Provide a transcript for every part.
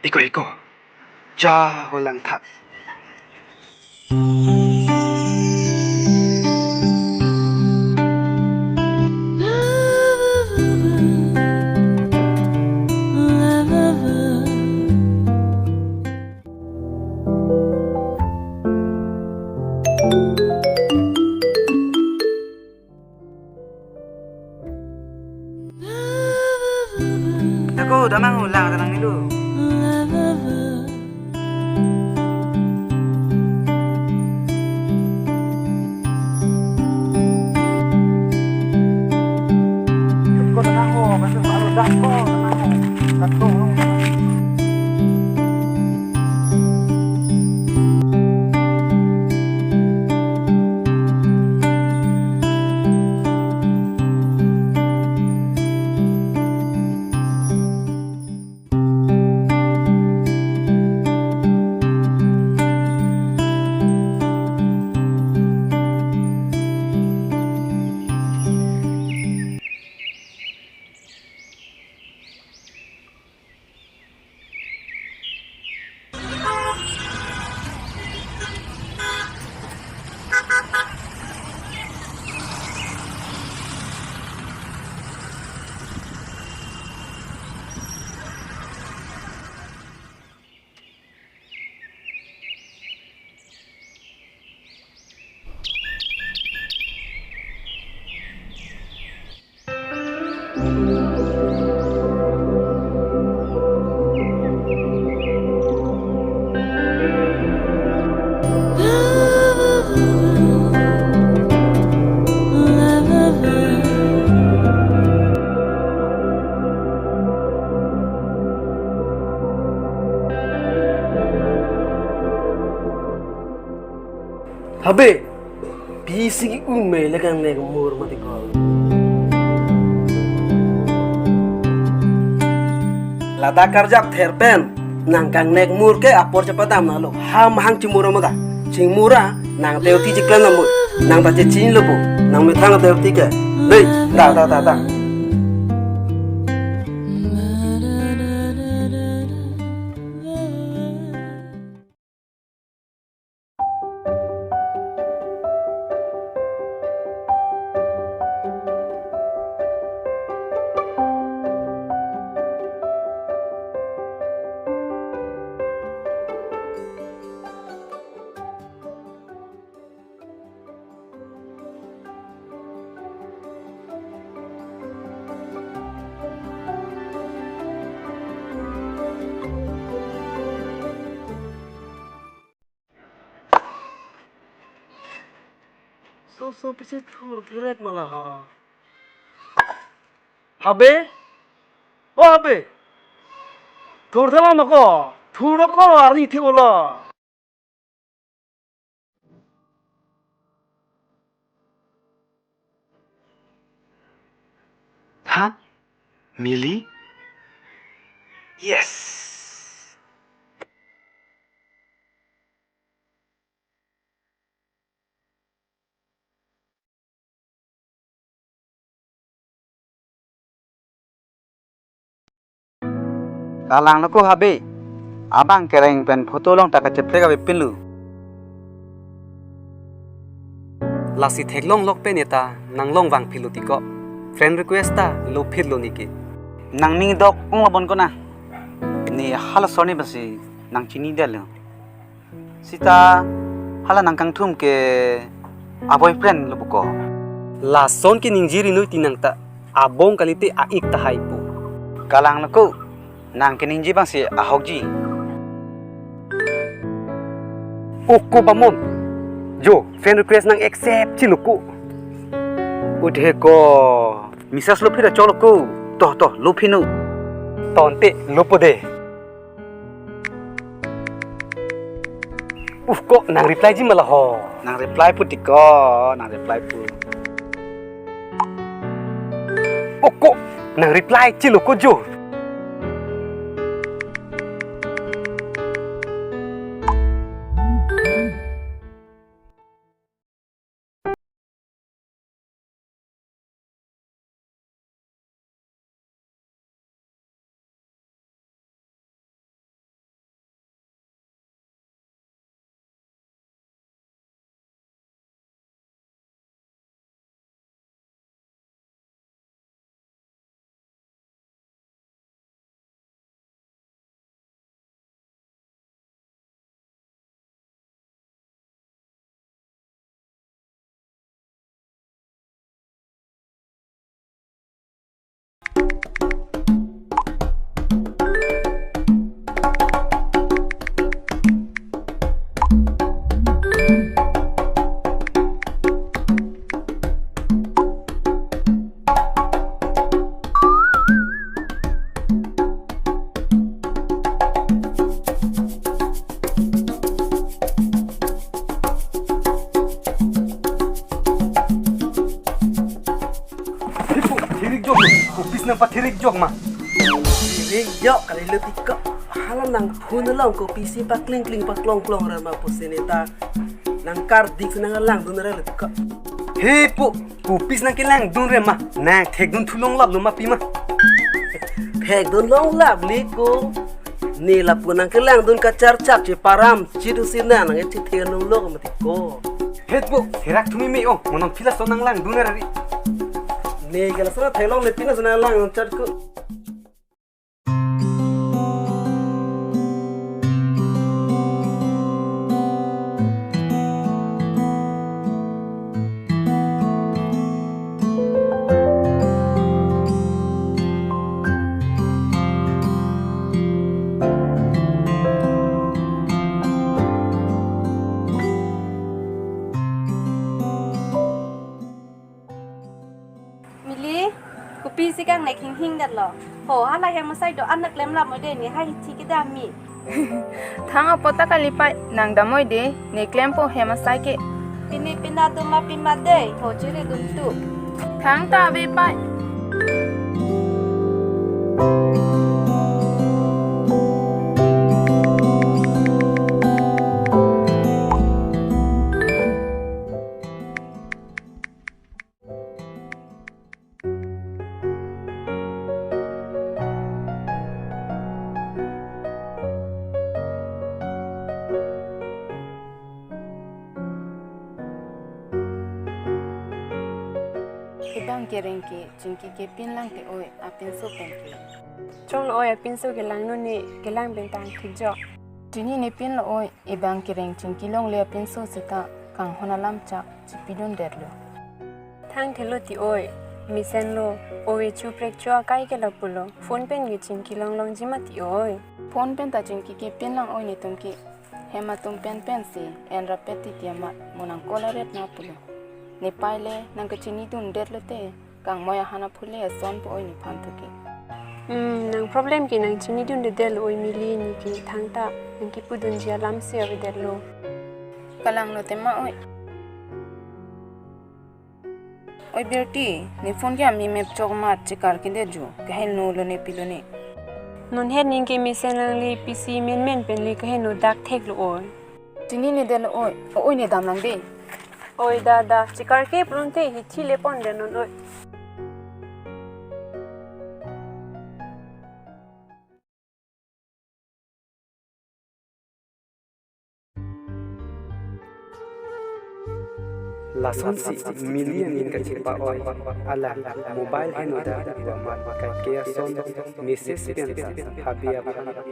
Iko. Jauh lang tak. Ako, damang ulang tanang nilu. Ko tanang ko, kasi malu dah ko tanang ko. Kato. Habe, bisigi ume lagang leg mur mati ko. Lada karjap therpen, nang kang nek mur ke apor cepatam nalo. Ham hang cimura maga, cimura nang teuti jiklan namu, nang baca cin lebu, nang mitang teuti ke. Lei, da. So bisa thur direct malah. Habe? Oh habe. Thur thalam ko. Thur ko ari thi bola. Hah? Millie? Yes. Kalang nako habe. Abang kereng pen foto long taka ceple ka bepin lu. Lasi theklong lok pe neta nang long wang philu tiko. Friend request ta lo phil lo niki. Nang ning dok ong labon ko na. Ni hala soni basi nang chini del. Sita hala nang kang thum ke a boyfriend lu ko. La son ki ningjiri noi tinang ta abong kalite a ik ta haipu. Kalang nako nang keninji bang si ahogji. Ukko bamon. Jo, friend request nang accept ciluku. Udhe ko misas lu phira choloku. Toh lu phinu. Tonte lopode. Kok nang reply ji malah ho. Nang reply pu tiko, nang reply pu. Kok nang reply ciluku jo. apa tirik jok mah. Tirik jok kali lu tiko. Halam nang phun long ko PC pa kling pa klong ra ma pusinita. Nang kardik nang lang dun ra lu tiko. Hei pu pis nang kilang dun re mah. Nang thek dun thulong lap lu ma pi mah. Thek dun long lap li ko. Ni lap ko nang kilang dun ka char chap chi param chidu sina nang eti thek nung lo ma tiko. Hei pu herak thumi me o monong pila so nang lang dun ra ri. Ni gala sana thek long le pina sana lang char ko. PC kang naik hing dat lo. Ho hala yang masai do anak lem lam ode ni hai chiki dami. Thang apota kalipai nang damoy de ne klem po hema sai ke. Pini pina tu ma pima de ho chiri dum tu. Thang ta be pai. Ibang kereng ke jengki ke pinlang te oi apin so pen ke. Trong lo oi apin so ke lang no ni ke lang bentang khijo. Tini ne pin lo oi ibang kereng jengki long le apin so sita kang honalam chak chipidon derlo. Thang thelo ti oi misen lo oi chu prek cho kai ke lapulo phone pen gi jengki long jima ti oi. Phone pen ta jengki ke pinlang oi ne tumki hema tum pen si en rapeti tiamat monang kolaret na pulo. Ni paile nang kecini dun derlo te kang moya hana phule son po oi ni phantuki. Nang problem ki nang chini dun de del oi mili ni ki thang ta nang ki pudun jia lam se ave derlo. Kalang no tema oi. Oi berti ni phone ki ami map chok mat chikar kinde ju kahel no lo ne pilo ne. Non het ning ki misen lang li PC men pen li kahel no dak thek lo oi. Tini ne del oi ne dam lang de. Oi dada chikar ke pronte hi chile pon de non oi. Lason si million in kachipa oi ala mobile henoda wa mat ka son message penta habia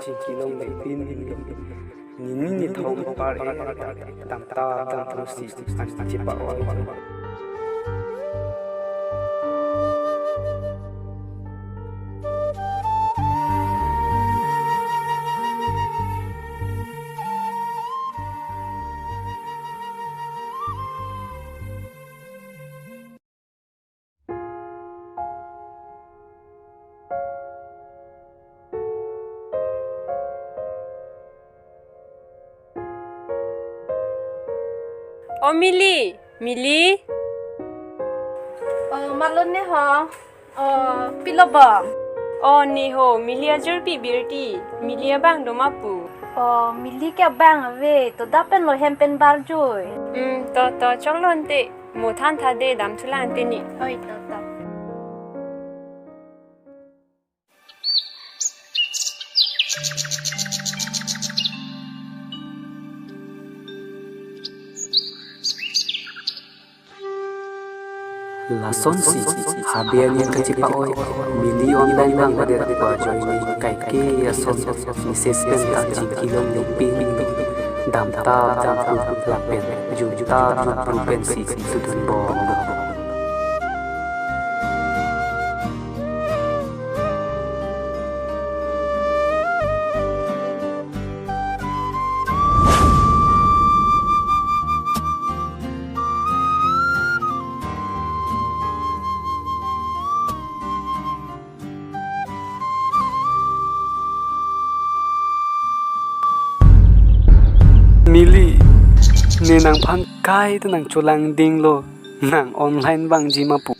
chinkilong mai pin ni thong par tam si chipa oi Oh Mili. Malon ne ho. Pilo bang. Oh ni ho Mili ajar pi birti. Mili abang do mapu. Mili ke bang ave to dapen lo hempen bar joy. To chonglon te mo than tha de dam thulan te ni. Oi to. Lason si habia ni kachipa oi mili online bang pada kwa join kai ke son message penta chinkilong mai pin dam ta lapen juta rupen si sudun bo Mili ne nang phan kai to nang cholang ding lo nang online bang ji ma pu